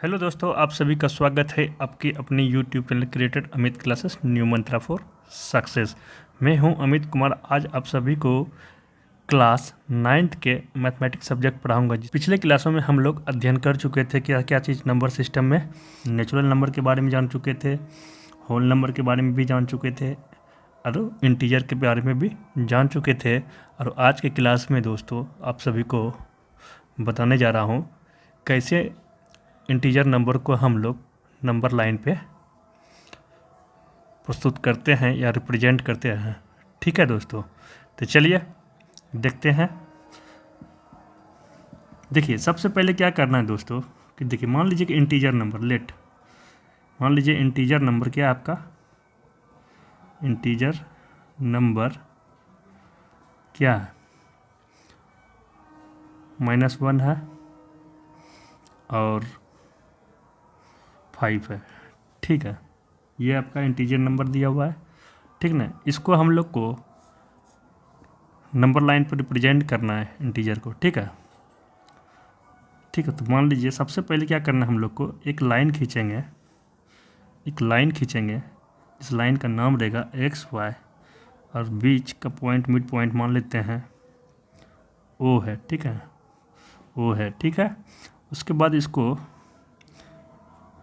Hello दोस्तों, आप सभी का स्वागत है आपकी अपनी YouTube channel created Amit classes new Mantra for success. मैं हूं अमित कुमार। आज आप सभी को क्लास 9th के मैथमेटिक्स सब्जेक्ट पढ़ाऊंगा। पिछले क्लासों में हम लोग अध्ययन कर चुके थे क्या क्या चीज़ नंबर सिस्टम में। नेचुरल नंबर के बारे में जान चुके थे, होल नंबर के बारे में भी जान चुके थे और इंटीजर के बारे में भी जान चुके थे। और आज के क्लास में दोस्तों आप सभी को बताने जा रहा हूँ कैसे इंटीजर नंबर को हम लोग नंबर लाइन पे प्रस्तुत करते हैं या रिप्रेजेंट करते हैं। ठीक है दोस्तों, तो चलिए देखते हैं। देखिए सबसे पहले क्या करना है दोस्तों कि देखिए मान लीजिए कि इंटीजर नंबर मान लीजिए इंटीजर नंबर क्या है आपका, इंटीजर नंबर क्या है, -1 है और 5 है। ठीक है, ये आपका इंटीजर नंबर दिया हुआ है। ठीक ना, इसको हम लोग को नंबर लाइन पर रिप्रेजेंट करना है इंटीजर को। ठीक है, तो मान लीजिए सबसे पहले क्या करना है, हम लोग को एक लाइन खींचेंगे। इस लाइन का नाम रहेगा XY और बीच का पॉइंट मिड पॉइंट मान लेते हैं O है। ठीक है, O है। ठीक है, उसके बाद इसको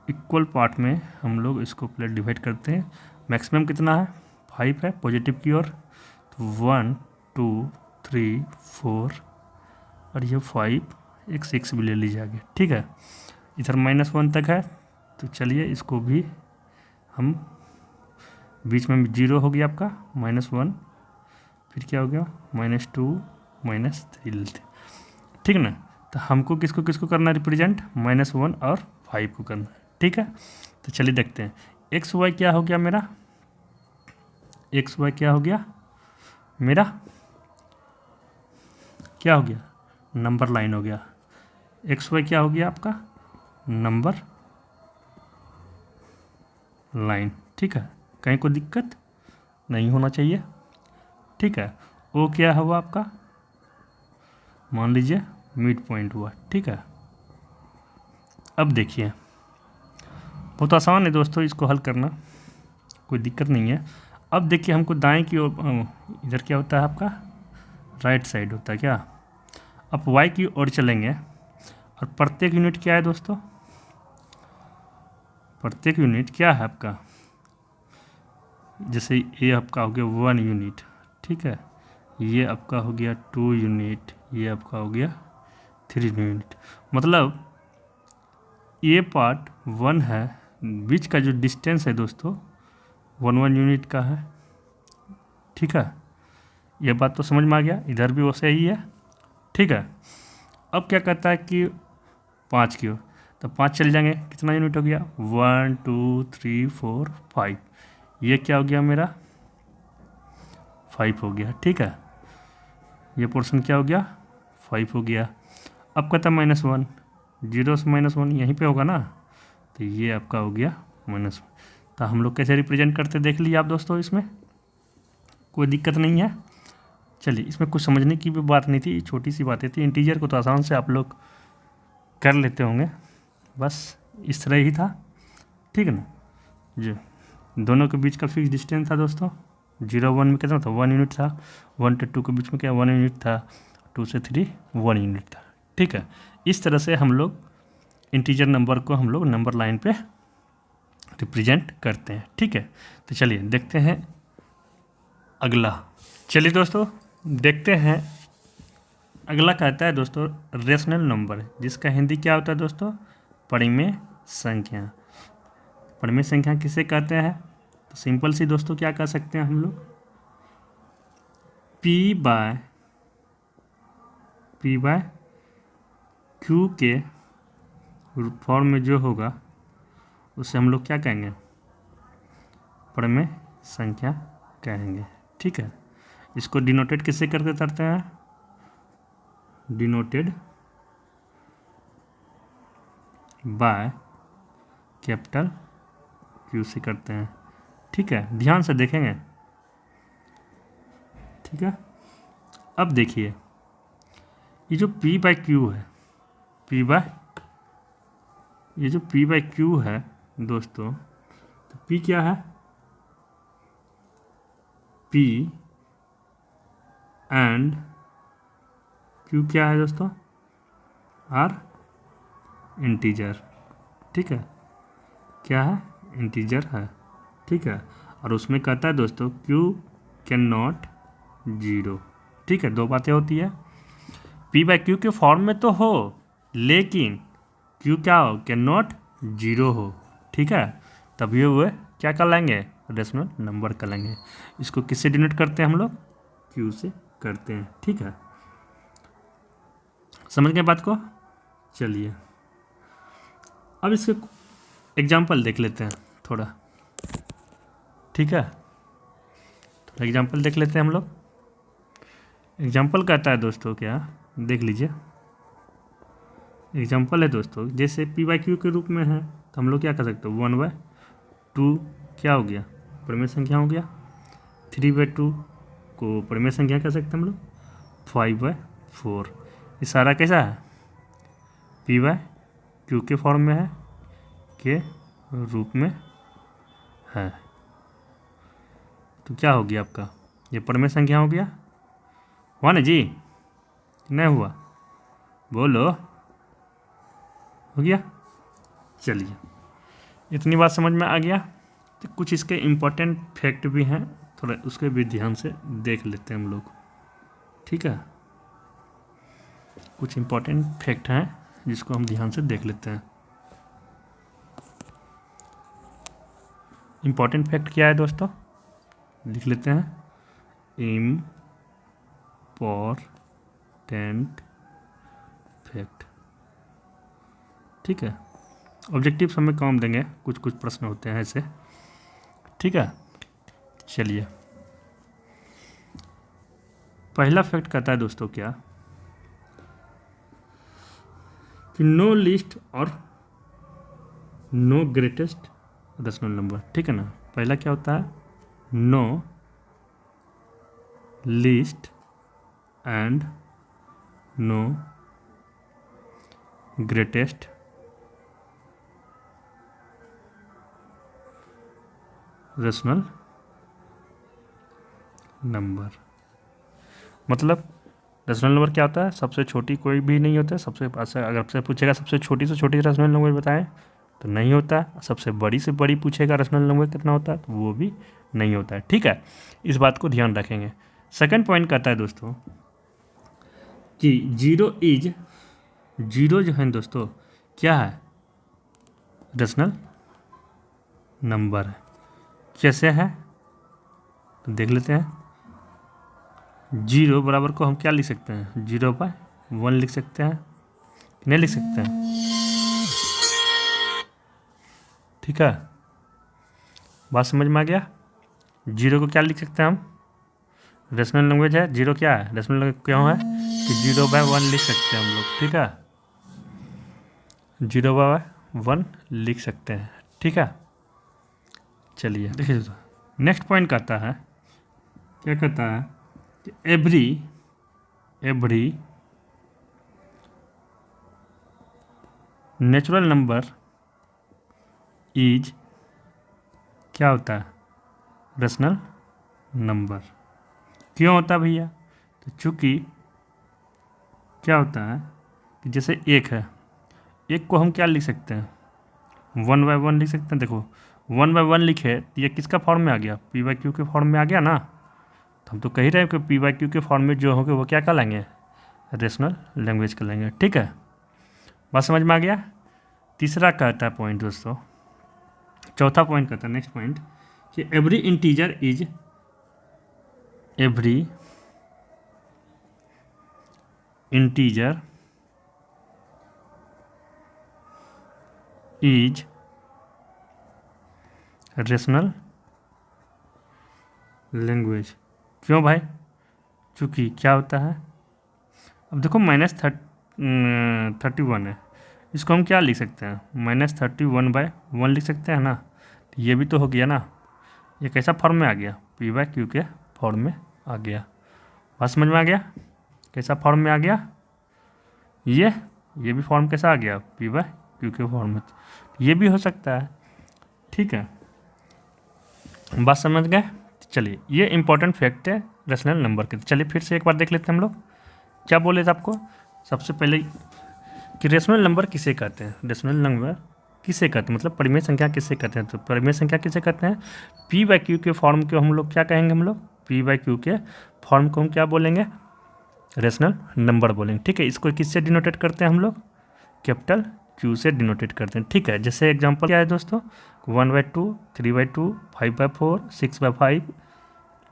इक्वल पार्ट में हम लोग इसको पहले डिवाइड करते हैं। मैक्सिमम कितना है, 5 है पॉजिटिव की ओर, तो 1 2 3 4 और ये 5 एक 6 भी ले लीजिए आगे। ठीक है, इधर -1 तक है, तो चलिए इसको भी हम बीच में 0 हो गया आपका -1, फिर क्या हो गया -2 -3 लेते। ठीक ना, तो हमको किसको किसको करना है रिप्रेजेंट, -1 और 5 को करना है। ठीक है, तो चलिए देखते हैं XY क्या हो गया मेरा, XY क्या हो गया मेरा, क्या हो गया, नंबर लाइन हो गया। XY क्या हो गया आपका, नंबर लाइन। ठीक है, कहीं कोई दिक्कत नहीं होना चाहिए। ठीक है, O क्या हुआ आपका, मान लीजिए मिड पॉइंट हुआ। ठीक है, अब देखिए बहुत आसान है दोस्तों इसको हल करना, कोई दिक्कत नहीं है। अब देखिए हमको दाएं की ओर, इधर क्या होता है आपका राइट साइड होता है क्या। अब Y की ओर चलेंगे और प्रत्येक यूनिट क्या है दोस्तों, प्रत्येक यूनिट क्या है आपका, जैसे ये आपका हो गया 1 यूनिट। ठीक है, ये आपका हो गया 2 यूनिट, ये आपका हो गया 3 यूनिट। मतलब ये पार्ट 1 है, बीच का जो डिस्टेंस है दोस्तों 1 यूनिट का है। ठीक है, ये बात तो समझ में आ गया, इधर भी वैसे ही है। ठीक है, अब क्या कहता है कि 5 की ओर, तो 5 चल जाएंगे, कितना यूनिट हो गया 1 2 3 4 5, ये क्या हो गया मेरा 5 हो गया। ठीक है, ये पोर्शन क्या हो गया 5 हो गया। अब कहता है -1, 0 से -1 यहीं पे होगा ना, तो ये आपका हो गया -1। तो हम लोग कैसे रिप्रेजेंट करते देख लीजिए आप दोस्तों, इसमें कोई दिक्कत नहीं है। चलिए, इसमें कुछ समझने की भी बात नहीं थी, छोटी सी बातें थी। इंटीजर को तो आसान से आप लोग कर लेते होंगे, बस इस तरह ही था। ठीक है ना, जो दोनों के बीच का फिक्स डिस्टेंस था दोस्तों, 0 1 में कितना था 1 यूनिट था, 1 से 2 के बीच में क्या 1 यूनिट था, 2 से 3 1 यूनिट था। ठीक है, इस तरह से हम लोग इंटीजर नंबर को हम लोग नंबर लाइन पे रिप्रेजेंट करते हैं। ठीक है, तो चलिए देखते हैं अगला। चलिए दोस्तों देखते हैं अगला। कहता है दोस्तों रेशनल नंबर, जिसका हिंदी क्या होता है दोस्तों, परिमेय संख्या। परिमेय संख्या किसे कहते हैं, तो सिंपल सी दोस्तों क्या कह सकते हैं हम लोग, P बाय Q के फॉर्म में जो होगा उसे हम लोग क्या कहेंगे, परिमेय संख्या कहेंगे। ठीक है, इसको डिनोटेड किससे करते हैं, डिनोटेड बाय कैपिटल Q से करते हैं। ठीक है, ध्यान से देखेंगे। ठीक है, अब देखिए ये जो P बाय Q है, P बाय ये जो पी बाई क्यू है दोस्तों, तो पी क्या है, पी एंड क्यू क्या है दोस्तों, आर इंटीजर, ठीक है, क्या है, इंटीजर है, ठीक है। और उसमें कहता है दोस्तों क्यू कैन नॉट जीरो, ठीक है। दो बातें होती है, पी बाई क्यू के फॉर्म में तो हो लेकिन क्यू क्या हो, कैन नॉट जीरो हो, ठीक है। तभी वो क्या कर लेंगे, रेशनल नंबर कर लेंगे। इसको किससे डिनोट करते हैं हम लोग, क्यू से करते हैं, ठीक है। समझ गए बात को। चलिए अब इसके एग्जाम्पल देख लेते हैं थोड़ा, ठीक है। थोड़ा एग्जाम्पल देख लेते हैं हम लोग। एग्जाम्पल कहता है दोस्तों क्या, देख लीजिए। एग्जाम्पल है दोस्तों, जैसे पी बाई क्यू के रूप में है तो हम लोग क्या कर सकते हैं, 1/2 क्या हो गया, परिमेय संख्या हो गया। 3/2 को परिमेय संख्या कह सकते हैं हम लोग। 5/4 ये सारा कैसा है, पी बाई क्यू के फॉर्म में है, के रूप में है। तो क्या हो गया आपका, ये परिमेय संख्या हो गया, हुआ ना जी, नहीं हुआ, बोलो, हो गया। चलिए इतनी बात समझ में आ गया। तो कुछ इसके इम्पोर्टेंट फैक्ट भी हैं, थोड़ा उसके भी ध्यान से देख लेते हैं हम लोग, ठीक है। कुछ इम्पोर्टेंट फैक्ट हैं जिसको हम ध्यान से देख लेते हैं। इम्पोर्टेंट फैक्ट क्या है दोस्तों, लिख लेते हैं, इम्पोर्टेंट फैक्ट, ठीक है। ऑब्जेक्टिव समय कम देंगे, कुछ कुछ प्रश्न होते हैं ऐसे, ठीक है। चलिए पहला फैक्ट कहता है दोस्तों क्या, कि नो लिस्ट और नो ग्रेटेस्ट रेशनल नंबर, ठीक है ना। पहला क्या होता है, no least and no greatest rational number. मतलब रेशनल नंबर क्या होता है, सबसे छोटी कोई भी नहीं होता है, सबसे अगर आपसे पूछेगा सबसे छोटी से छोटी रेशनल नंबर बताएं तो नहीं होता है, सबसे बड़ी से बड़ी पूछेगा रेशनल नंबर कितना होता है तो वो भी नहीं होता है, ठीक है। इस बात को ध्यान रखेंगे। सेकंड पॉइंट कहता है दोस्तों कि जीरो जो है दोस्तों क्या है, रेशनल नंबर है। कैसे है तो देख लेते हैं। 0 बराबर को हम क्या लिख सकते हैं, 0/1 लिख सकते हैं, नहीं लिख सकते हैं, ठीक है। बात समझ में आ गया। 0 को क्या लिख सकते हैं हम, रेशनल लैंग्वेज है, 0 क्या है, रेशनल लैंग्वेज क्यों है कि 0/1 लिख सकते हैं हम लोग, ठीक है। 0/1 लिख सकते हैं, ठीक है। चलिए देखिए नेक्स्ट पॉइंट कहता है, क्या कहता है कि एवरी नेचुरल नंबर इज क्या होता है, रेशनल नंबर। क्यों होता है भैया, तो चूँकि क्या होता है कि जैसे 1 है, 1 को हम क्या लिख सकते हैं, 1/1 लिख सकते हैं। देखो 1/1 लिखे तो ये किसका फॉर्म में आ गया, पी बाई क्यू के फॉर्म में आ गया ना। तो हम तो कह ही रहे हैं कि पी बाई क्यू के फॉर्म में जो होंगे वो क्या कहलाएंगे, रेशनल लैंग्वेज कहलाएंगे, ठीक है। बात समझ में आ गया। तीसरा कहता है पॉइंट दोस्तों, चौथा पॉइंट कहता है नेक्स्ट पॉइंट कि every integer is rational language. क्यों भाई, चूँकि क्या होता है, अब देखो -31 है, इसको हम क्या लिख सकते हैं, -31/1 लिख सकते हैं ना। तो ये भी तो हो गया ना, ये कैसा फॉर्म में आ गया, पी बाई क्यू के फॉर्म में आ गया। बात समझ में आ गया, कैसा फॉर्म में आ गया, ये भी फॉर्म कैसा आ गया, पी बाई क्यू के फॉर्म में, ये भी हो सकता है। ठीक है, बात समझ गए। चलिए, ये इंपॉर्टेंट फैक्ट है रेशनल नंबर के। चलिए फिर से एक बार देख लेते हैं हम लोग। क्या बोले थे आपको सबसे पहले कि रेशनल नंबर किसे कहते हैं, रेशनल नंबर किसे कहते हैं, मतलब परिमेय संख्या किसे कहते हैं। तो परिमेय संख्या किसे कहते हैं, पी बाई क्यू के फॉर्म को हम लोग क्या कहेंगे, हम लोग पी बाई क्यू के फॉर्म को हम क्या बोलेंगे, रेशनल नंबर बोलेंगे। ठीक है, इसको किससे डिनोटेट करते हैं हम लोग, कैपिटल क्यू से डिनोटेट करते हैं। ठीक है, जैसे एग्जांपल क्या है दोस्तों, 1/2, 3/2, 5/4, 6/5,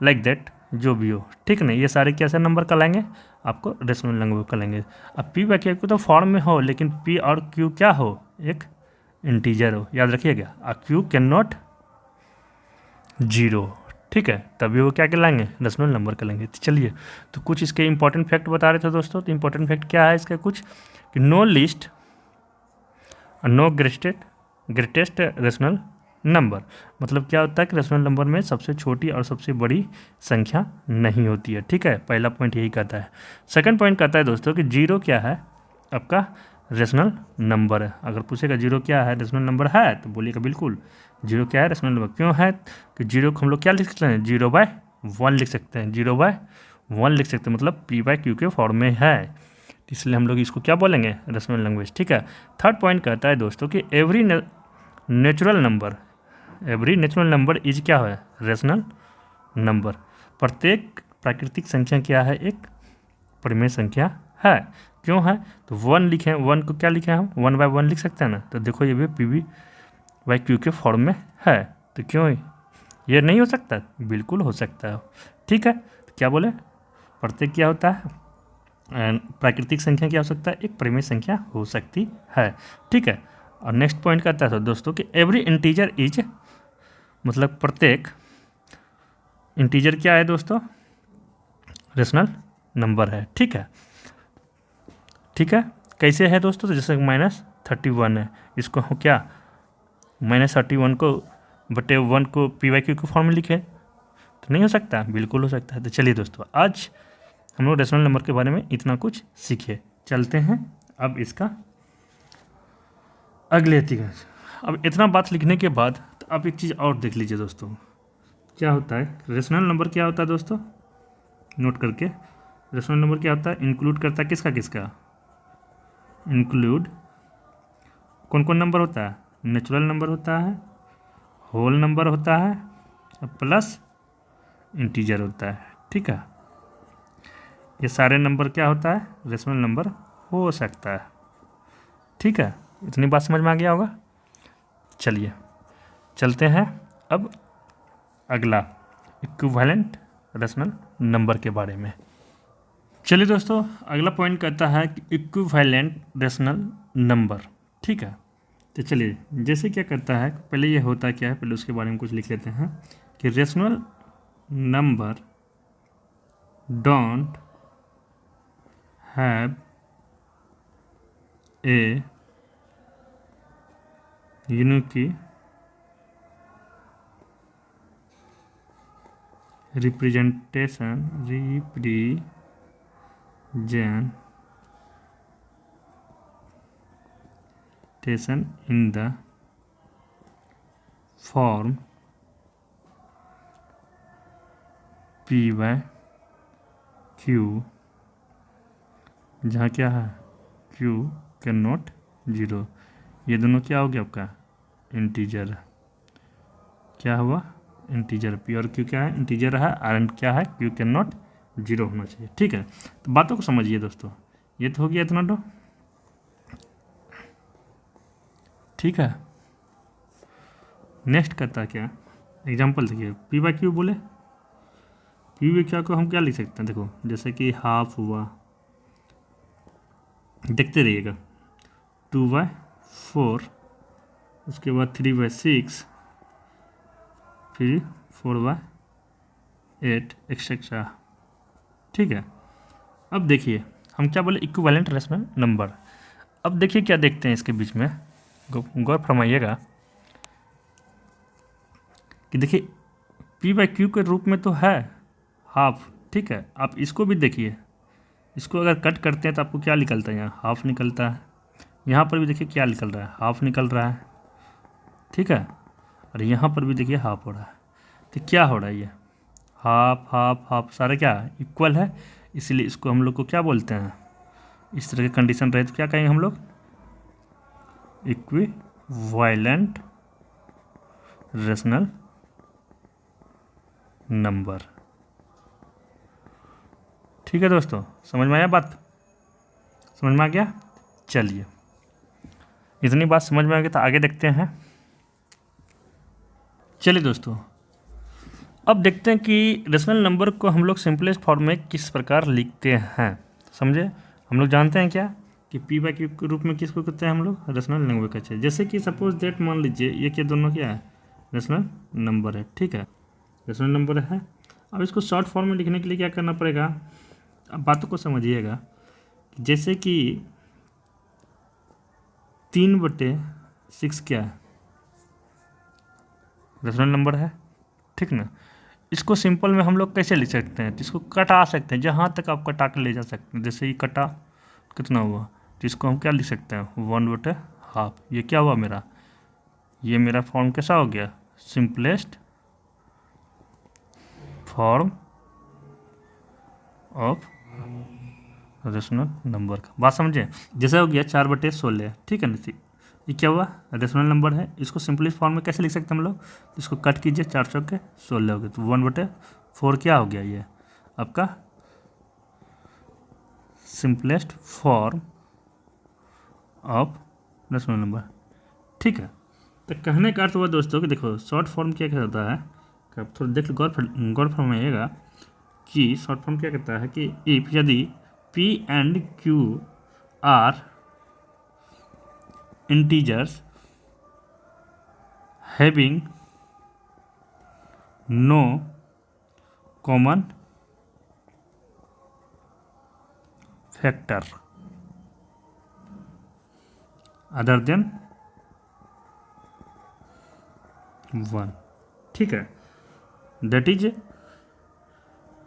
लाइक दैट, जो भी हो। ठीक है ना, ये सारे कैसे नंबर कहलाएंगे, आपको रेशनल नंबर कहलाएंगे। अब पी बाई क्यू तो फॉर्म में हो, लेकिन पी और क्यू क्या हो, एक इंटीजर हो, याद रखिएगा। आ क्यू कैन नॉट जीरो। ठीक है, तभी वो क्या कहलाएंगे, रेशनल नंबर कहलाएंगे। तो चलिए, तो कुछ इसके इंपॉर्टेंट फैक्ट बता रहे थे दोस्तों। तो इंपॉर्टेंट फैक्ट क्या है इसका, कुछ कि no least no greatest rational number, मतलब क्या होता है कि रेशनल नंबर में सबसे छोटी और सबसे बड़ी संख्या नहीं होती है। ठीक है, पहला पॉइंट यही कहता है। सेकंड पॉइंट कहता है दोस्तों कि जीरो क्या है, आपका रेशनल नंबर है। अगर पूछेगा जीरो क्या है, रेशनल नंबर है, तो बोलिएगा बिल्कुल जीरो क्या है, रेशनल नंबर। क्यों है कि जीरो को हम लोग क्या लिख सकते हैं, 0/1 लिख सकते हैं, 0/1 लिख सकते हैं, मतलब पी बाई क्यू के फॉर्म में है, इसलिए हम लोग इसको क्या बोलेंगे, रेशनल लैंग्वेज। ठीक है, थर्ड पॉइंट कहता है दोस्तों कि एवरी नेचुरल नंबर इज क्या है, रेशनल नंबर। प्रत्येक प्राकृतिक संख्या क्या है, एक परिमेय संख्या है। क्यों है, तो 1 लिखे, 1 को क्या लिखे हम, 1/1 लिख सकते हैं ना। तो देखो ये भी पी बाई क्यू के फॉर्म में है, तो क्यों ये नहीं हो सकता, बिल्कुल हो सकता है। ठीक है, तो क्या बोले, प्रत्येक क्या होता है, प्राकृतिक संख्या क्या हो सकता है, एक परिमेय संख्या हो सकती है। ठीक है, और नेक्स्ट पॉइंट कहता है दोस्तों कि एवरी इंटीजर इज, मतलब प्रत्येक इंटीजर क्या है दोस्तों, रेशनल नंबर है। ठीक है, ठीक है, कैसे है दोस्तों, तो जैसे -31 है, इसको हम क्या -31 को बटे 1 को पी बाई क्यू के फॉर्म में लिखे, तो नहीं हो सकता, बिल्कुल हो सकता है। तो चलिए दोस्तों, आज हम लोग रेशनल नंबर के बारे में इतना कुछ सीखे। चलते हैं अब इसका अगले अतिगण। अब इतना बात लिखने के बाद तो अब एक चीज़ और देख लीजिए दोस्तों, क्या होता है रेशनल नंबर, क्या होता है दोस्तों, नोट करके, रेशनल नंबर क्या होता है, इंक्लूड करता है किसका किसका, इंक्लूड कौन कौन नंबर होता है, नेचुरल नंबर होता है, होल नंबर होता है, प्लस इंटीजर होता है। ठीक है, ये सारे नंबर क्या होता है, रेशनल नंबर हो सकता है। ठीक है, इतनी बात समझ में आ गया होगा। चलिए चलते हैं अब अगला इक्विवेलेंट रेशनल नंबर के बारे में। चलिए दोस्तों, अगला पॉइंट कहता है कि इक्विवेलेंट रेशनल नंबर। ठीक है, तो चलिए, जैसे क्या करता है, पहले ये होता क्या है, पहले उसके बारे में कुछ लिख लेते हैं कि rational number don't have a unique representation in the form P by Q, जहाँ क्या है, Q कैन नॉट जीरो। ये दोनों क्या हो गया आपका, इंटीजर। क्या हुआ, इंटीजर। पी और क्यू क्या है, इंटीजर है, और क्या है, क्यू कैन नॉट जीरो होना चाहिए। ठीक है, तो बातों को समझिए दोस्तों, ये तो हो गया इतना तो। ठीक है, नेक्स्ट करता है क्या, एग्जांपल देखिए, पी बाई क्यू बोले, पी बाई क्यू को हम क्या लिख सकते हैं, देखो जैसे कि हाफ हुआ, देखते रहिएगा, 2/4, उसके बाद 3/6, फिर 4/8 एक्सेट्रा। ठीक है, अब देखिए हम क्या बोले, इक्विवेलेंट रेशनल नंबर। अब देखिए क्या देखते हैं इसके बीच में, गौर फरमाइएगा कि देखिए पी बाई क्यू के रूप में तो है हाफ। ठीक है, आप इसको भी देखिए, इसको अगर कट करते हैं तो आपको क्या निकलता है, यहाँ हाफ निकलता है, यहाँ पर भी देखिए क्या निकल रहा है, हाफ निकल रहा है, ठीक है। और यहाँ पर भी देखिए हाफ हो रहा है। तो क्या हो रहा है, ये हाफ हाफ हाफ सारे क्या इक्वल है, इसलिए इसको हम लोग को क्या बोलते हैं, इस तरह की कंडीशन रहे तो क्या कहेंगे हम लोग, इक्विवेलेंट रेशनल नंबर। ठीक है दोस्तों, समझ में आया बात, समझ में आ गया। चलिए, इतनी बात समझ में आ गई तो आगे देखते हैं। चलिए दोस्तों, अब देखते हैं कि रेशनल नंबर को हम लोग सिंपलेस्ट फॉर्म में किस प्रकार लिखते हैं। समझे, हम लोग जानते हैं क्या कि पी बाई क्यू के रूप में किसको कहते हैं हम लोग, रेशनल नंबर कहते हैं। जैसे कि सपोज दैट मान लीजिए ये क्या दोनों क्या है, रेशनल नंबर है, ठीक है, रेशनल नंबर है। अब इसको शॉर्ट फॉर्म में लिखने के लिए क्या करना पड़ेगा, अब बातों को समझिएगा। जैसे कि 3/6 क्या है, रेशनल नंबर है, ठीक ना। इसको सिंपल में हम लोग कैसे लिख सकते हैं, तो इसको कटा सकते हैं, जहाँ तक आप कटा के ले जा सकते हैं। जैसे ये कटा कितना हुआ, तो इसको हम क्या लिख सकते हैं, 1/2। ये क्या हुआ मेरा, ये मेरा फॉर्म कैसा हो गया, simplest form of rational number का। बात समझे, जैसे हो गया 4/16, ठीक है ना। ये क्या हुआ, रेशनल नंबर है। इसको सिंपलेस्ट फॉर्म में कैसे लिख सकते हैं हम लोग, इसको कट कीजिए, 4/16 हो गया, तो 1/4 क्या हो गया, ये आपका simplest form of rational number, ठीक है। तो कहने का अर्थ हुआ दोस्तों कि देखो शॉर्ट फॉर्म क्या कहता है, आप थोड़ा देख गौर फरमाइएगा कि शॉर्ट फॉर्म क्या कहता है कि इफ यदि P and Q are integers having no common factor other than 1, ठीक है, that is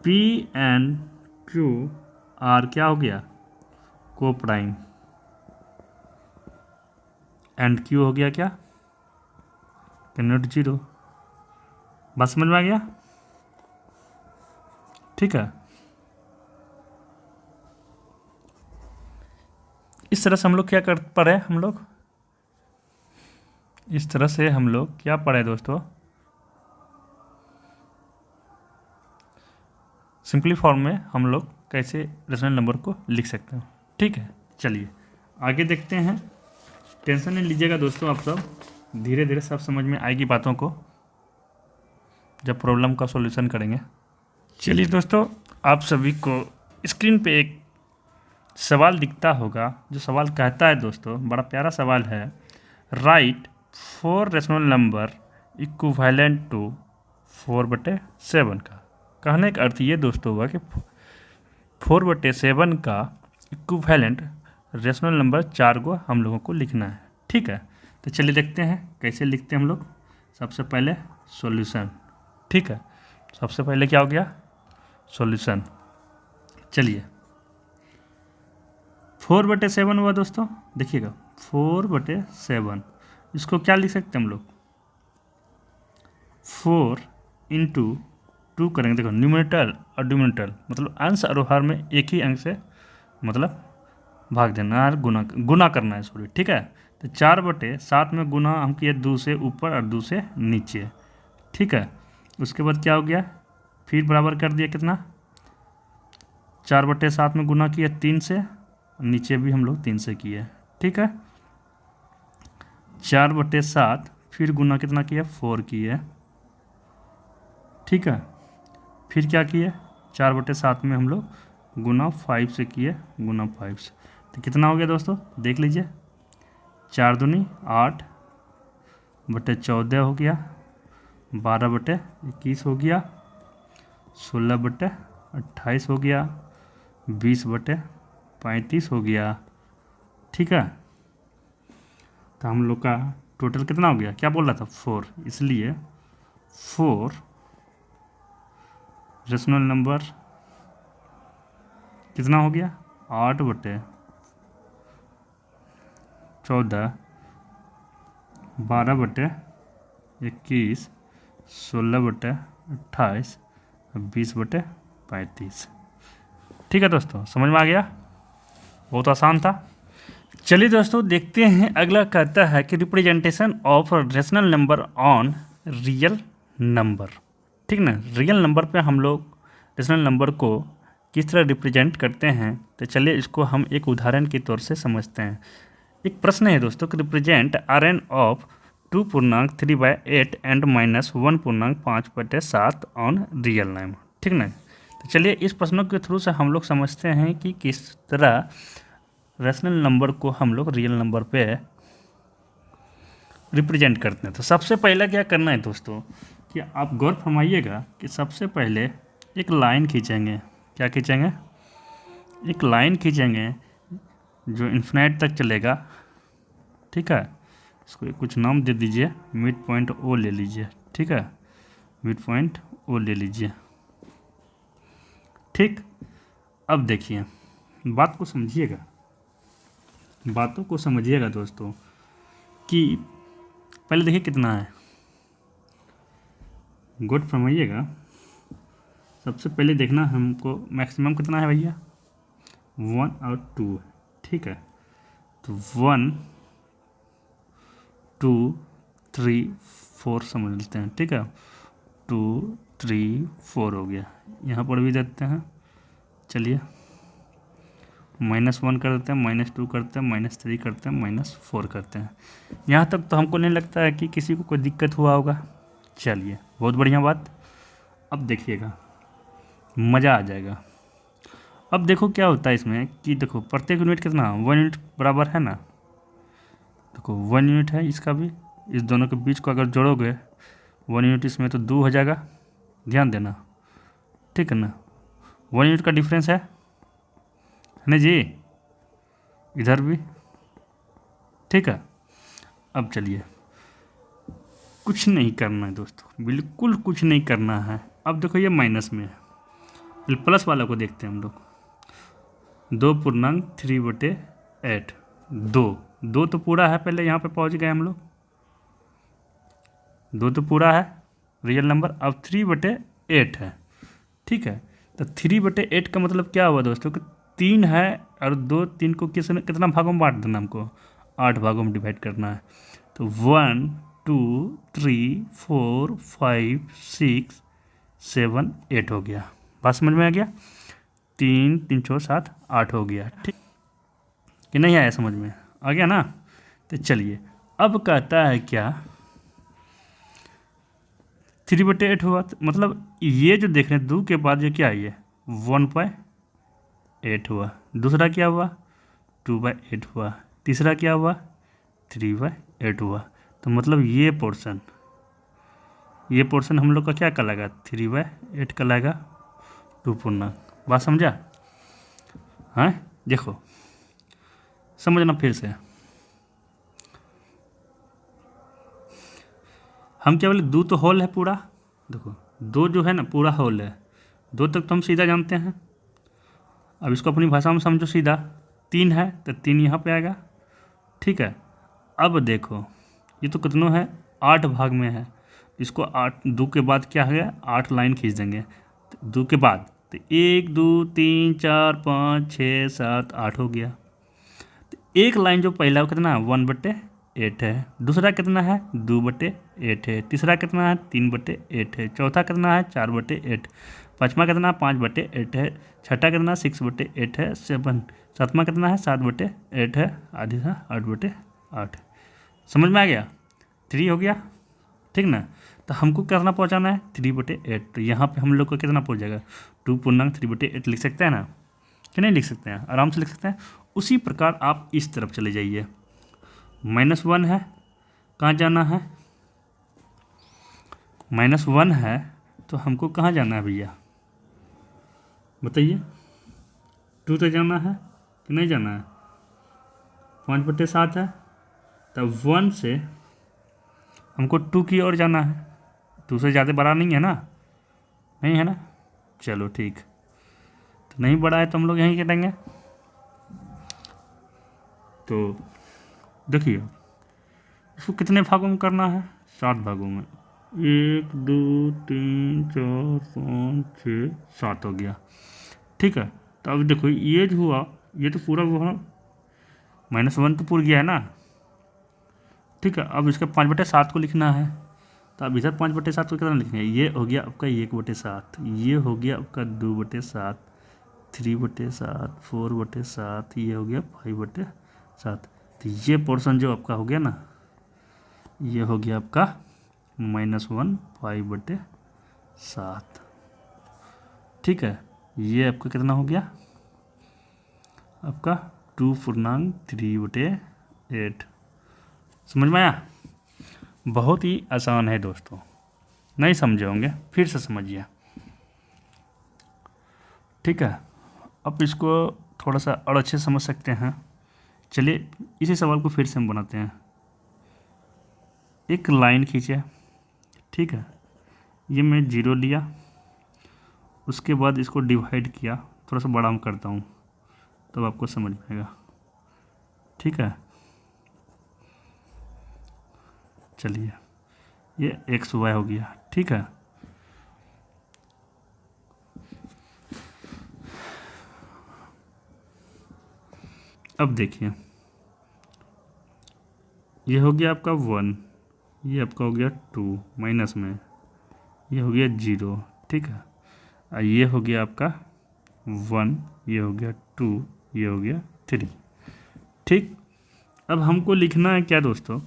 P and Q are क्या हो गया, को प्राइम, एंड क्यू हो गया क्या, नॉट जीरो। बात समझ में आ गया, ठीक है। इस तरह से हम लोग क्या कर पढ़े, हम लोग इस तरह से हम लोग क्या पढ़े दोस्तों, सिंपली फॉर्म में हम लोग कैसे रेशनल नंबर को लिख सकते हैं, ठीक है। चलिए आगे देखते हैं, टेंशन नहीं लीजिएगा दोस्तों, आप सब धीरे धीरे सब समझ में आएगी बातों को जब प्रॉब्लम का सॉल्यूशन करेंगे। चलिए दोस्तों, आप सभी को स्क्रीन पे एक सवाल दिखता होगा, जो सवाल कहता है दोस्तों, बड़ा प्यारा सवाल है, write 4 rational number equivalent to 4/7 का। कहने का अर्थ ये दोस्तों हुआ कि 4/7 का इक्विवेलेंट रेशनल नंबर 4 को हम लोगों को लिखना है, ठीक है। तो चलिए देखते हैं कैसे लिखते हैं हम लोग। सबसे पहले सॉल्यूशन, ठीक है, सबसे पहले क्या हो गया, सॉल्यूशन। चलिए 4/7 हुआ दोस्तों, देखिएगा 4/7, इसको क्या लिख सकते हैं हम लोग, 4 × 2 करेंगे। देखो न्यूमरेटर और डिनोमिनेटर मतलब अंश और हर में एक ही अंक से मतलब भाग देना है, गुना करना है, सॉरी, ठीक है। तो 4/7 में गुना हम किए 2 से ऊपर और 2 से नीचे, ठीक है। उसके बाद क्या हो गया, फिर बराबर कर दिया कितना, 4/7 में गुना किया 3 से, नीचे भी हम लोग 3 से किए, ठीक है। 4/7 फिर गुना कितना किया, 4 किए, ठीक है। फिर क्या किए, 4/7 में हम लोग गुना 5 से किए, गुना 5 से, तो कितना हो गया दोस्तों, देख लीजिए, 4 दूनी 8/14 हो गया, 12/21 हो गया, 16/28 हो गया, 20/35 हो गया, ठीक है। तो हम लोग का टोटल कितना हो गया, क्या बोल रहा था, 4, इसलिए 4 रेशनल नंबर कितना हो गया, 8/, 14, 12/21, 16/28, 20/35। ठीक है दोस्तों, समझ में आ गया? बहुत आसान था। चलिए दोस्तों देखते हैं, अगला कहता है कि representation of rational number on real number. ठीक ना, रियल नंबर पे हम लोग रेशनल नंबर को किस तरह रिप्रेजेंट करते हैं, तो चलिए इसको हम एक उदाहरण के तौर से समझते हैं। एक प्रश्न है दोस्तों कि represent Rn of 2.3/8 and -1.5/7 on real number. ठीक ना, तो चलिए इस प्रश्नों के थ्रू से हम लोग समझते हैं कि किस तरह रेशनल नंबर को हम लोग रियल नंबर पे रिप्रेजेंट करते हैं। तो सबसे पहले क्या करना है दोस्तों कि आप गौर फरमाइएगा कि सबसे पहले एक लाइन खींचेंगे। क्या खींचेंगे? एक लाइन खींचेंगे जो इन्फिनाइट तक चलेगा। ठीक है, इसको कुछ नाम दे दीजिए, मिड पॉइंट ओ ले लीजिए। ठीक है, मिड पॉइंट ओ ले लीजिए। ठीक, अब देखिए, बात को समझिएगा, बातों को समझिएगा दोस्तों कि पहले देखिए कितना है, गौर फरमाइएगा। सबसे पहले देखना हमको मैक्सिमम कितना है भैया, 1 और 2। ठीक है, तो 1 2 3 4 समझ लेते हैं। ठीक है, 2 3 4 हो गया। यहाँ पर भी देते हैं, चलिए -1 कर देते हैं, -2 करते हैं, -3 करते हैं, -4 करते हैं। यहाँ तक तो हमको नहीं लगता है कि किसी को कोई दिक्कत हुआ होगा। चलिए, बहुत बढ़िया बात। अब देखिएगा, मज़ा आ जाएगा। अब देखो क्या होता है इसमें कि देखो प्रत्येक यूनिट कितना, 1 यूनिट बराबर है ना। देखो 1 यूनिट है इसका भी, इस दोनों के बीच को अगर जोड़ोगे 1 यूनिट इसमें तो 2 हो जाएगा। ध्यान देना, ठीक है ना। 1 यूनिट का डिफरेंस है ना जी, इधर भी। ठीक है, अब चलिए, कुछ नहीं करना है दोस्तों, बिल्कुल कुछ नहीं करना है। अब देखो ये माइनस में है, प्लस वाला को देखते हैं हम लोग। 2.3/8, 2 तो पूरा है, पहले यहाँ पे पहुँच गए हम लोग। 2 तो पूरा है रियल नंबर। अब 3/8 है। ठीक है, तो 3/8 का मतलब क्या हुआ दोस्तों कि 3 है और 2, 3 को कितना भागों में बांट देना, हमको 8 भागों में डिवाइड करना है। तो 1 2 3 4 5 6 7 8 हो गया। बात समझ में आ गया? 3 3 6 7 8 हो गया। ठीक कि नहीं आया समझ में? आ गया ना। तो चलिए, अब कहता है क्या, 3/8 हुआ, मतलब ये जो देख रहे हैं 2 के बाद ये क्या है, ये 1/8 हुआ। दूसरा क्या हुआ, 2/8 हुआ। तीसरा क्या हुआ, 3/8 हुआ। तो मतलब ये पोर्शन हम लोग का क्या कहलाएगा, 3/8 कहलाएगा, 2 पूर्णांक। बात समझा? हाँ, देखो समझना फिर से। हम क्या बोले, 2 तो होल है पूरा। देखो 2 जो है ना पूरा होल है, 2 तक तो हम सीधा जानते हैं। अब इसको अपनी भाषा में समझो सीधा। 3 है तो 3 यहाँ पे आएगा। ठीक है, अब देखो ये तो कितनों है, 8 भाग में है। इसको 8, 2 के बाद क्या हो गया, 8 लाइन खींच देंगे 2 के बाद। तो 1 2 3 4 5 6 7 8 हो गया। तो एक लाइन जो पहला कितना है, 1/8 है। दूसरा कितना है, 2/8 है। तीसरा कितना है, 3/8 है। चौथा कितना है, 4/8। पाँचवा कितना है, 5/8 है। छठा कितना, 6/8 है। सातवां कितना है, 7/8 है। आधी था 8/8। समझ में आ गया? 3 हो गया। ठीक ना, तो हमको कितना पहुंचाना है, 3/8। तो यहाँ पे हम लोग को कितना पहुंच जाएगा, 2.3/8 लिख सकते हैं ना, कि नहीं लिख सकते हैं? आराम से लिख सकते हैं। उसी प्रकार आप इस तरफ चले जाइए। -1 है, कहाँ जाना है, -1 है तो हमको कहाँ जाना है भैया, बताइए? 2 तक जाना है कि नहीं जाना है? 5/7 है, तब 1 से हमको 2 की ओर जाना है। 2 से ज़्यादा बड़ा नहीं है ना, नहीं है ना। चलो ठीक, तो नहीं बड़ा है तो हम लोग यहीं करेंगे। तो देखिए इसको कितने भागों में करना है, 7 भागों में, 1 2 3 4 5 6 7 हो गया। ठीक है, तो अब देखो ये जो हुआ ये तो पूरा हुआ -1 तो पूरा गया है ना। ठीक है, अब इसका 5/7 को लिखना है, तो अब इधर 5/7 को कितना लिखना है, ये हो गया आपका 1/7, ये हो गया आपका 2/7, 3/7, 4/7, ये हो गया 5/7। तो ये पोर्शन जो आपका हो गया ना, ये हो गया आपका -1 5/7। ठीक है, ये आपका कितना हो गया आपका 2.3/8। समझ में आया? बहुत ही आसान है दोस्तों, नहीं समझे होंगे फिर से समझिए। ठीक है, अब इसको थोड़ा सा और अच्छे से समझ सकते हैं। चलिए इसी सवाल को फिर से हम बनाते हैं। एक लाइन खींचे, ठीक है, ये मैं 0 लिया, उसके बाद इसको डिवाइड किया, थोड़ा सा बड़ा मैं करता हूँ तब आपको समझ में आएगा। ठीक है, चलिए ये XY हो गया। ठीक है, अब देखिए ये हो गया आपका 1, ये आपका हो गया 2 माइनस में, ये हो गया 0। ठीक है, और ये हो गया आपका 1, ये हो गया 2, ये हो गया 3। ठीक, अब हमको लिखना है क्या दोस्तों,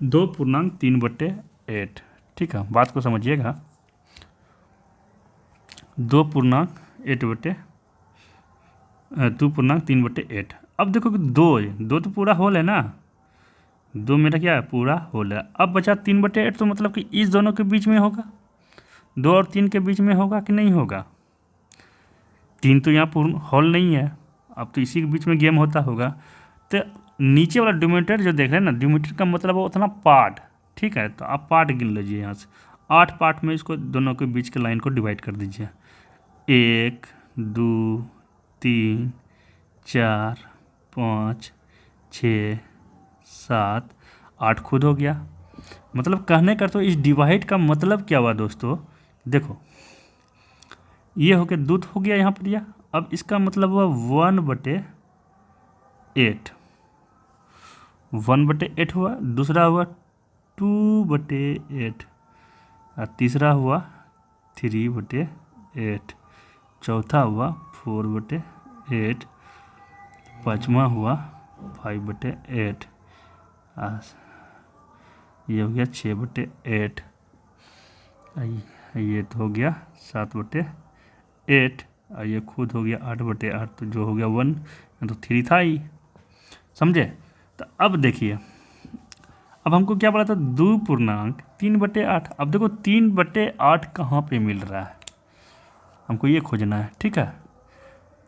2.3/8। ठीक है, बात को समझिएगा, 2.3/8। अब देखो कि 2 तो पूरा होल है ना, 2 मेरा क्या है पूरा होल है। अब बचा 3/8, तो मतलब कि इस दोनों के बीच में होगा, 2 और 3 के बीच में होगा कि नहीं होगा। 3 तो यहाँ पूर्ण होल नहीं है, अब तो इसी के बीच में गेम होता होगा। तो नीचे वाला डिनोमिनेटर जो देख रहे हैं ना, डिनोमिनेटर का मतलब है उतना पार्ट। ठीक है, तो आप पार्ट गिन लीजिए यहाँ से, 8 पार्ट में इसको दोनों के बीच के लाइन को डिवाइड कर दीजिए। 1 2 3 4 5 6 7 8 खुद हो गया। मतलब कहने का तो इस डिवाइड का मतलब क्या हुआ दोस्तों, देखो ये हो गया 2 हो गया यहाँ पर दिया, अब इसका मतलब हुआ 1/8, 1/8 हुआ, दूसरा हुआ 2/8, और तीसरा हुआ 3/8, चौथा हुआ 4/8, पाँचवा हुआ 5/8, ये हो गया 6/8, ये तो हो गया 7/8, और ये खुद हो गया 8/8, तो जो हो गया 1, तो 3 था ही। समझे? तो अब देखिए, अब हमको क्या बोला था, 2.3/8। अब देखो 3/8 कहाँ पे मिल रहा है, हमको ये खोजना है। ठीक है,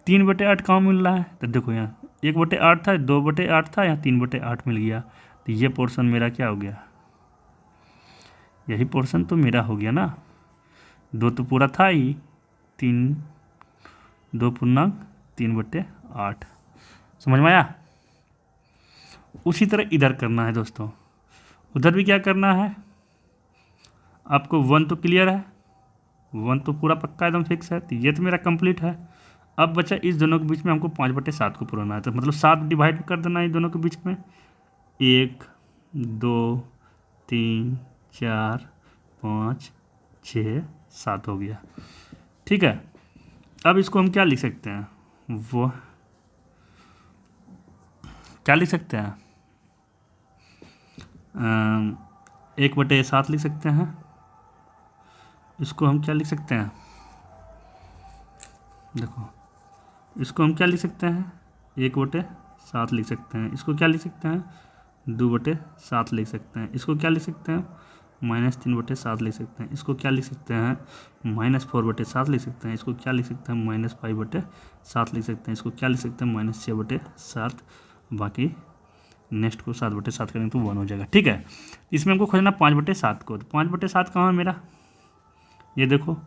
3/8 कहाँ मिल रहा है, तो देखो यहाँ 1/8 था, 2/8 था, यहाँ 3/8 मिल गया। तो ये पोर्शन मेरा क्या हो गया, यही पोर्शन तो मेरा हो गया ना, 2 तो पूरा था ही, 2.3/8। समझ में आया? उसी तरह इधर करना है दोस्तों, उधर भी क्या करना है आपको। 1 तो क्लियर है, 1 तो पूरा पक्का एकदम फिक्स है, तो ये तो मेरा कंप्लीट है। अब बचा इस दोनों के बीच में हमको 5/7 को पुराना है, तो मतलब 7 डिवाइड कर देना है दोनों के बीच में, 1 2 3 4 5 6 7 हो गया। ठीक है, अब इसको हम क्या लिख सकते हैं, वो क्या लिख सकते हैं, 1/7 लिख सकते हैं। इसको हम क्या लिख सकते हैं, देखो इसको हम क्या लिख सकते हैं, 1/7 लिख सकते हैं। इसको क्या लिख सकते हैं, 2/7 लिख सकते हैं। इसको क्या लिख सकते हैं, -3/7 लिख सकते हैं। इसको क्या लिख सकते हैं, -4/7 लिख सकते हैं। इसको क्या लिख सकते हैं, -5/7 लिख सकते हैं। इसको क्या लिख सकते हैं, -6/7। बाकी नेक्स्ट को 7/7 करेंगे तो 1 हो जाएगा। ठीक है, इसमें हमको खोजना 5/7 को, तो 5/7 कहाँ है मेरा, ये देखो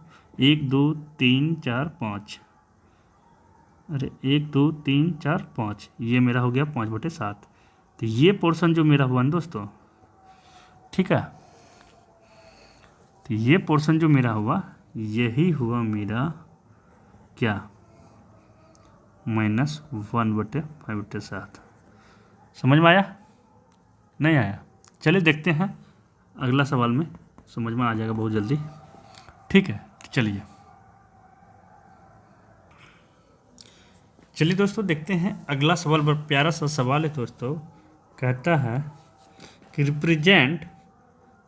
1 2 3 4 5, अरे 1 2 3 4 5, ये मेरा हो गया 5/7। तो ये पोर्शन जो मेरा हुआ ना दोस्तों, ठीक है, तो ये पोर्शन जो मेरा हुआ यही हुआ मेरा क्या, -1/5/7। समझ में आया? नहीं आया? चलिए देखते हैं अगला सवाल में, समझ में आ जाएगा बहुत जल्दी। ठीक है, चलिए दोस्तों देखते हैं अगला सवाल। बड़ा प्यारा सा सवाल है दोस्तों। कहता है कि represent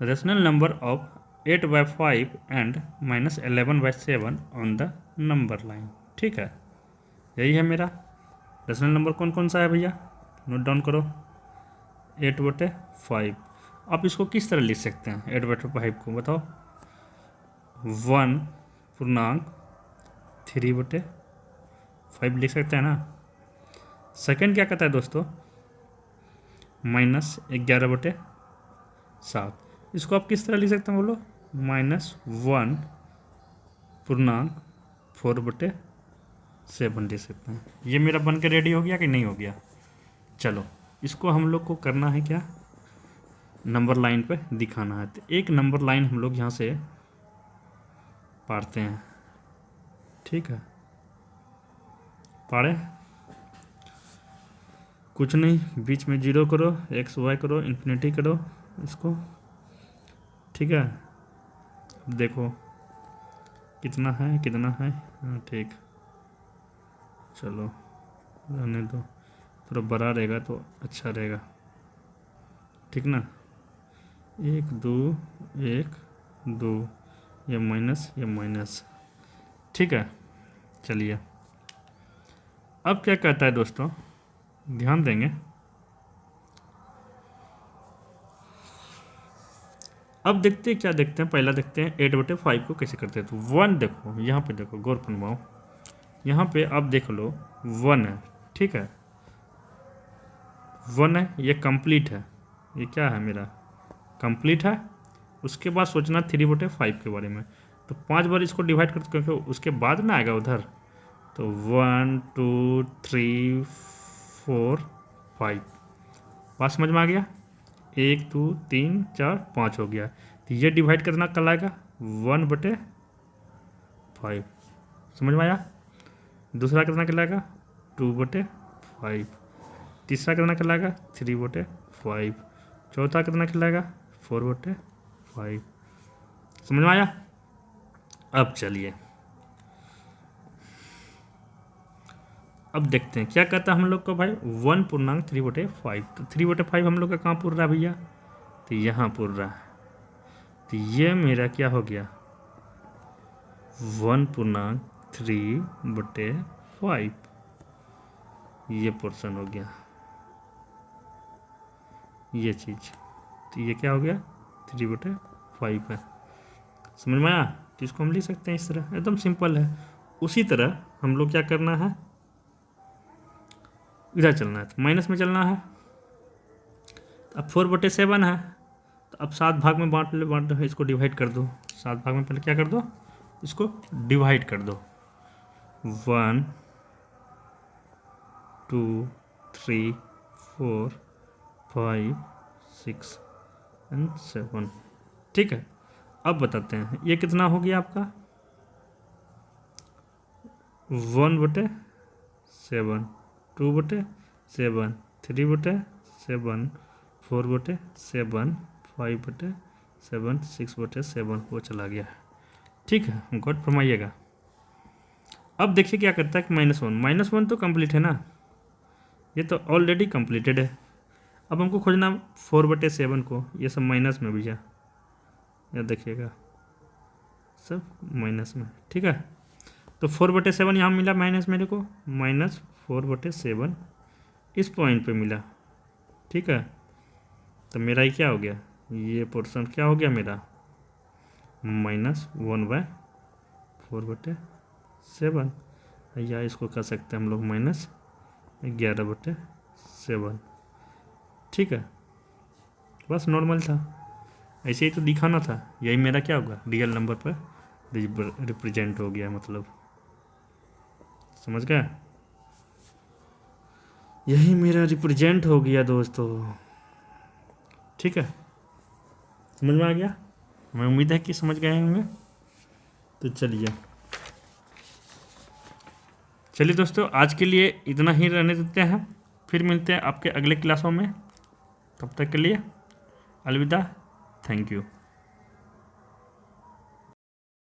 rational number of 8/5 and -11/7 on the number line. ठीक है, यही है मेरा रेशनल नंबर। कौन कौन सा है भैया, नोट डाउन करो। 8/5। आप इसको किस तरह लिख सकते हैं 8/5 को, बताओ। 1/3/5 लिख सकते हैं ना। सेकंड क्या कहता है दोस्तों, -11/7। इसको आप किस तरह लिख सकते हैं बोलो, -1/4/7 लिख सकते हैं। ये मेरा बन के रेडी हो गया कि नहीं हो गया? चलो इसको हम लोग को करना है क्या, नंबर लाइन पे दिखाना है। तो एक नंबर लाइन हम लोग यहाँ से पाड़ते हैं। ठीक है, पाड़े, कुछ नहीं, बीच में 0 करो, x y करो, इन्फिनिटी करो इसको। ठीक है, अब देखो कितना है कितना है। हाँ ठीक, चलो रहने दो, थोड़ा बड़ा रहेगा तो अच्छा रहेगा। ठीक ना, 1 2 1 2, ये माइनस ये माइनस। ठीक है, चलिए अब क्या कहता है दोस्तों, ध्यान देंगे। अब देखते हैं क्या देखते हैं, पहला देखते हैं 8/5 को कैसे करते हैं। तो 1 देखो, यहाँ पे देखो, गौर फरमाओ, यहाँ पे आप देख लो 1 है। ठीक है, 1 है, ये कंप्लीट है, ये क्या है मेरा कंप्लीट है। उसके बाद सोचना 3/5 के बारे में। तो 5 बार इसको डिवाइड करते, क्योंकि उसके बाद ना आएगा उधर। तो 1 2 3 4 5, बात समझ में आ गया। 1 2 3 4 5 हो गया। तो ये डिवाइड करना कल आएगा 1/5। समझ में आया? दूसरा कितना कहलाएगा 2/5। तीसरा कितना कहलाएगा 3/5। चौथा कितना कहलाएगा 4/5। समझ में आया? अब चलिए अब देखते हैं क्या कहता है हम लोग को भाई, 1/3/5। तो 3/5 हम लोग का कहाँ पूर रहा है भैया, तो यहाँ पूर रहा है। तो ये मेरा क्या हो गया 1/3/5, ये पोर्शन हो गया, ये चीज़। तो ये क्या हो गया 3/5 है। समझ में आया? तो इसको हम लिख सकते हैं इस तरह, एकदम सिंपल है। उसी तरह हम लोग क्या करना है, इधर चलना है, तो माइनस में चलना है। तो अब 4/7 है, तो अब 7 भाग में बांट लो, इसको डिवाइड कर दो। 7 भाग में पहले क्या कर दो, इसको डिवाइड कर दो। 1 2 3 4 5 6 एंड 7। ठीक है, अब बताते हैं ये कितना हो गया आपका 1/7, 2/7, 3/7, 4/7, 5/7, 6/7, वो चला गया। ठीक है, हमको फरमाइएगा। अब देखिए क्या करता है कि -1 तो कंप्लीट है ना, ये तो ऑलरेडी कंप्लीटेड है। अब हमको खोजना 4/7 को, ये सब माइनस में भैया, यह देखिएगा सब माइनस में। ठीक है, तो 4/7 यहाँ मिला माइनस मेरे को, -4/7 इस पॉइंट पे मिला। ठीक है, तो मेरा ये क्या हो गया, ये पोर्शन क्या हो गया मेरा -1/4/7, या इसको कह सकते हैं हम लोग -11/7। ठीक है, बस नॉर्मल था, ऐसे ही तो दिखाना था। यही मेरा क्या होगा रियल नंबर पर रिप्रेजेंट हो गया, मतलब समझ गए। यही मेरा रिप्रेजेंट हो गया दोस्तों। ठीक है, समझ में आ गया? हमें उम्मीद है कि समझ गए होंगे। तो चलिए दोस्तों, आज के लिए इतना ही रहने देते हैं। फिर मिलते हैं आपके अगले क्लासों में। तब तक के लिए अलविदा। Thank you.